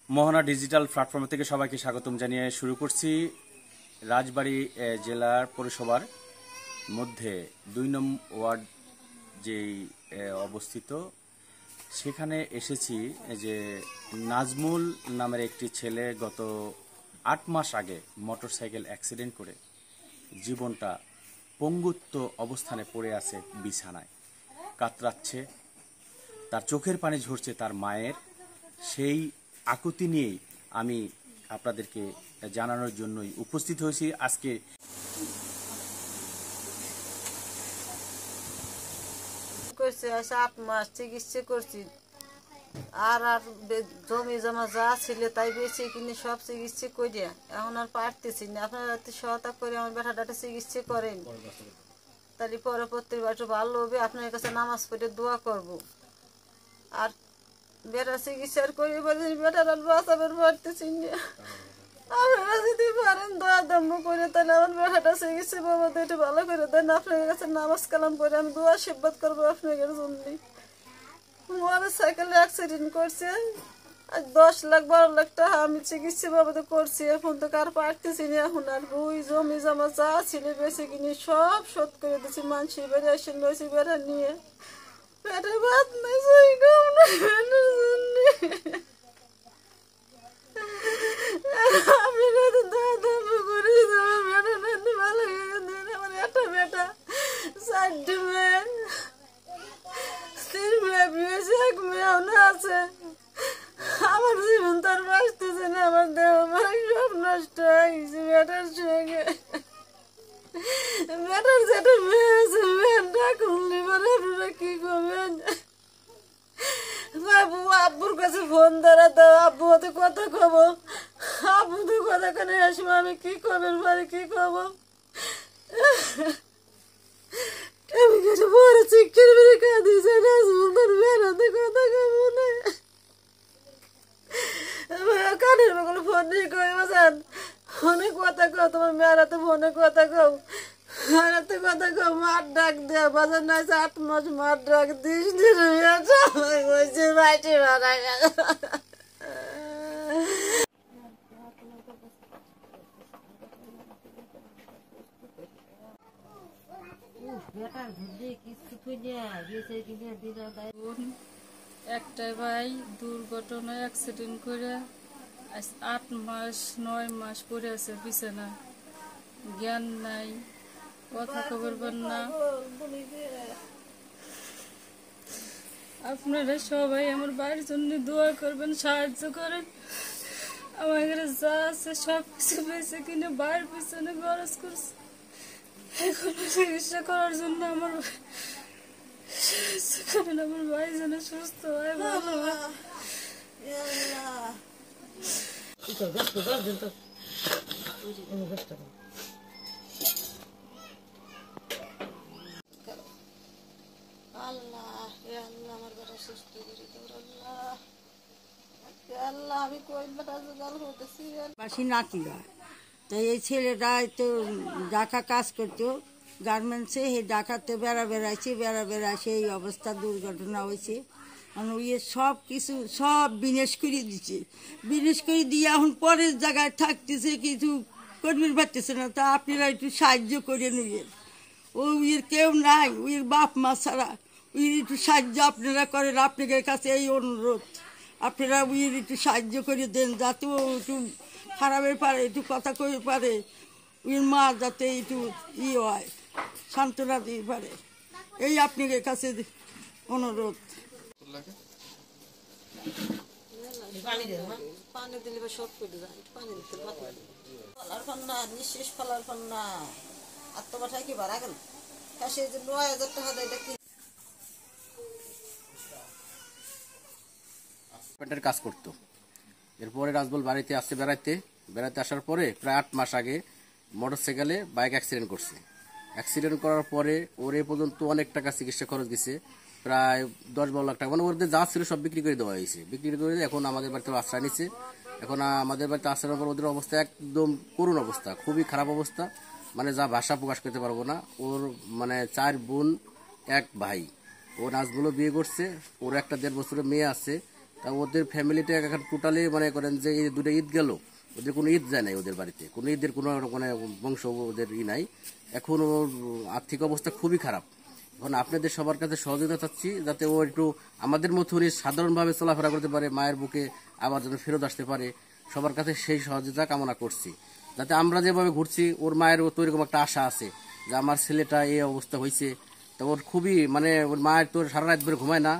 মোহনা digital platform থেকে সবাইকে স্বাগতম জানিয়ে শুরু করছি। রাজবাড়ী জেলার পৌরসভার মধ্যে ২ নং ওয়ার্ড যেই অবস্থিত, সেখানে এসেছি যে নাজমুল নামের একটি ছেলে গত ৮ মাস আগে মোটরসাইকেল অ্যাক্সিডেন্ট করে জীবনটা পঙ্গুত্ব অবস্থানে পড়ে আছে, বিছানায় কাতরাচ্ছে, তার চোখের পানি ঝরছে তার মায়ের। সেই আকুতি নিয়েই আমি আপনাদেরকে জানানোর জন্যই উপস্থিত হয়েছি আজকে। করছি ৮ মাস চিকিৎসা করছি, আর জমি জমা যা ছিল তাই বেশি কিনে সব চিকিৎসা করিয়া এখন আর পারতেছি না। আপনারা একটু সহায়তা করে আমার বেটাটা চিকিৎসা করেন, তাহলে পরবর্তী একটু ভালো হবে। আপনার কাছে নামাজ পড়ে দোয়া করব। আর বেটা চিকিৎসার করি বেটার আর বাঁচাবার পারতেছি না। আপনারা যদি পারেন দোয়া দম্ভ করে তাহলে আমার বেটাটা চিকিৎসা বাবদ একটু ভালো করে দেন। আপনার কাছে নামাজ কালাম পড়ে আমি দোয়া সেবাদ করবো আপনার জন্য। মোটরসাইকেলে অ্যাক্সিডেন্ট করছে, 10 লাখ 12 লাখ টাকা আমি চিকিৎসা বাবদে করছি, এখন তো কার পারতেছি না। এখন আর বই জমি জমা যা ছিল বেশি কিনে সব শোধ করে দিচ্ছি। মানুষ বেড়ে এসে রয়েছে বেড়া নিয়ে, পেটে ভাত নাই, সেই কম নাই পেটের জন্য। আপনারা তো দাম করে আমার বেটা ভালো করে দেন। আমার একটা বেটা, 4টি মেয়ে, 3 মেয়ে বিয়েছে, 1 মেয়ে আছে। আমার জীবন তার বাঁচতেছে না, আমার দেহ সব নষ্ট হয়ে গেছে বেটার সঙ্গে। বেটার যেটা মেয়ে আছে, মেয়েটা খুললি বলে আপনারা কি করবেন? বাবু আব্বুর কাছে ফোন ধরা দাও, আব্বু হতে কথা কব, আব্বু তো কথা কেন আসবো, আমি কি করবেন পারি, কি করবো? আমি কিছু বড় চিকির বেড়ে কাঁদিয়েছে না, সুন্দর বেড়াতে কথা কব না। কানের বগল ফোন নিয়ে কই বাজান, ফোনে কথা কও, তোমার মেয়েরা তো ফোনে কথা কও, মেয়েরাতে কথা কও, মার ডাক দেয়া বাজার নাই 8 মাস মার ডাক দিস দিয়েছে বাইটে মারা গেল। একটা ভাই দুর্ঘটনায় অ্যাক্সিডেন্ট করে 8 মাস 9 মাস পরে আছে বিছানা, জ্ঞান নাই, কথা খবর পান না। আপনারা সবাই আমার বাড়ির জন্য দোয়া করবেন, সাহায্য করেন। আমার ঘরে যা আছে সব কিছু বেঁচে কিনে বাড়ির পিছনে খরচ করছে। এখন চিকিৎসা করার জন্য আমার আমার ভাই যেন সুস্থ হয়, ভালো হয়। নাতিরা তো এই ছেলেটা তো ঢাকা কাজ করতো গার্মেন্টসে, সেই ঢাকাতে বেড়াইছে, এই অবস্থা দুর্ঘটনা হয়েছে। ইয়ে সব কিছু সব বিনাশ করে দিচ্ছে, বিনাশ করে দিয়ে এখন পরের জায়গায় থাকতেছে, কিছু করতে পারতেছে না। তা আপনারা একটু সাহায্য করে নিবেন। ওর কেউ নাই, ওর বাপ মা ছাড়া, ওর একটু সাহায্য আপনারা করেন। আপনাদের কাছে এই অনুরোধ, আপনারা ওর একটু সাহায্য করে দেন, যাতে ও একটু খারাপের পারে, একটু কথা কই পারে, ওর মা যাতে একটু হয়, সান্ত্বনা দিতে পারে, এই আপনাদের কাছে অনুরোধ। পানি দিলে সব করে যায়, পানি দিতে ফলার ফান্না, নিঃশেষ ফলার ফান্না, আত্মবাসায় কি বাড়া গেল, সেই যে ৯,০০০ টাকা দেয়, এটা কি কাজ করতো। এরপরে রাজবল বাড়িতে আসছে, বেড়াতে আসার পরে প্রায় 8 মাস আগে মোটরসাইকেলে বাইক অ্যাক্সিডেন্ট করছে। অ্যাক্সিডেন্ট করার পরে ওর এ পর্যন্ত অনেক টাকা চিকিৎসা খরচ দিছে, প্রায় 10-12 লাখ টাকা, মানে ওদের যা ছিল সব বিক্রি করে দেওয়া হয়েছে। বিক্রি করে এখন আমাদের বাড়িতে আশ্রয় নিচ্ছে। এখন আমাদের বাড়িতে আশ্রয়ের পর ওদের অবস্থা একদম করুণ অবস্থা, খুবই খারাপ অবস্থা, মানে যা ভাষা প্রকাশ করতে পারবো না। ওর মানে 4 বোন 1 ভাই। ও নাজমুলও বিয়ে করছে, ওর একটা 1.5 বছরের মেয়ে আছে। তা ওদের ফ্যামিলিটা এখন টোটালি মনে করেন যে এই দুটো ঈদ গেল, ওদের কোনো ঈদ যায় নাই, ওদের বাড়িতে কোনো ঈদের কোনো মানে বংশ ওদের নাই। এখন ওর আর্থিক অবস্থা খুবই খারাপ। এখন আপনাদের সবার কাছে সহযোগিতা চাচ্ছি, যাতে ও একটু আমাদের মতনই সাধারণভাবে চলাফেরা করতে পারে, মায়ের বুকে আবার যেন ফেরত আসতে পারে। সবার কাছে সেই সহযোগিতা কামনা করছি, যাতে আমরা যেভাবে ঘুরছি ওর মায়ের তো এরকম একটা আশা আছে যে আমার ছেলেটা এই অবস্থা হয়েছে। তো ওর খুবই মানে ওর মায়ের তো সারা রাত ধরে ঘুমায় না,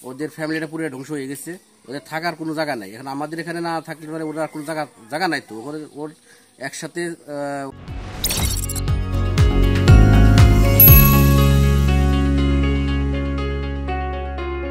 ওদের ফ্যামিলিটা পুরো ধ্বংস হয়ে গেছে, ওদের থাকার কোনো জায়গা নাই। এখন আমাদের এখানে না থাকলে মানে ওরা কোনো জায়গা নাই, তো ওর একসাথে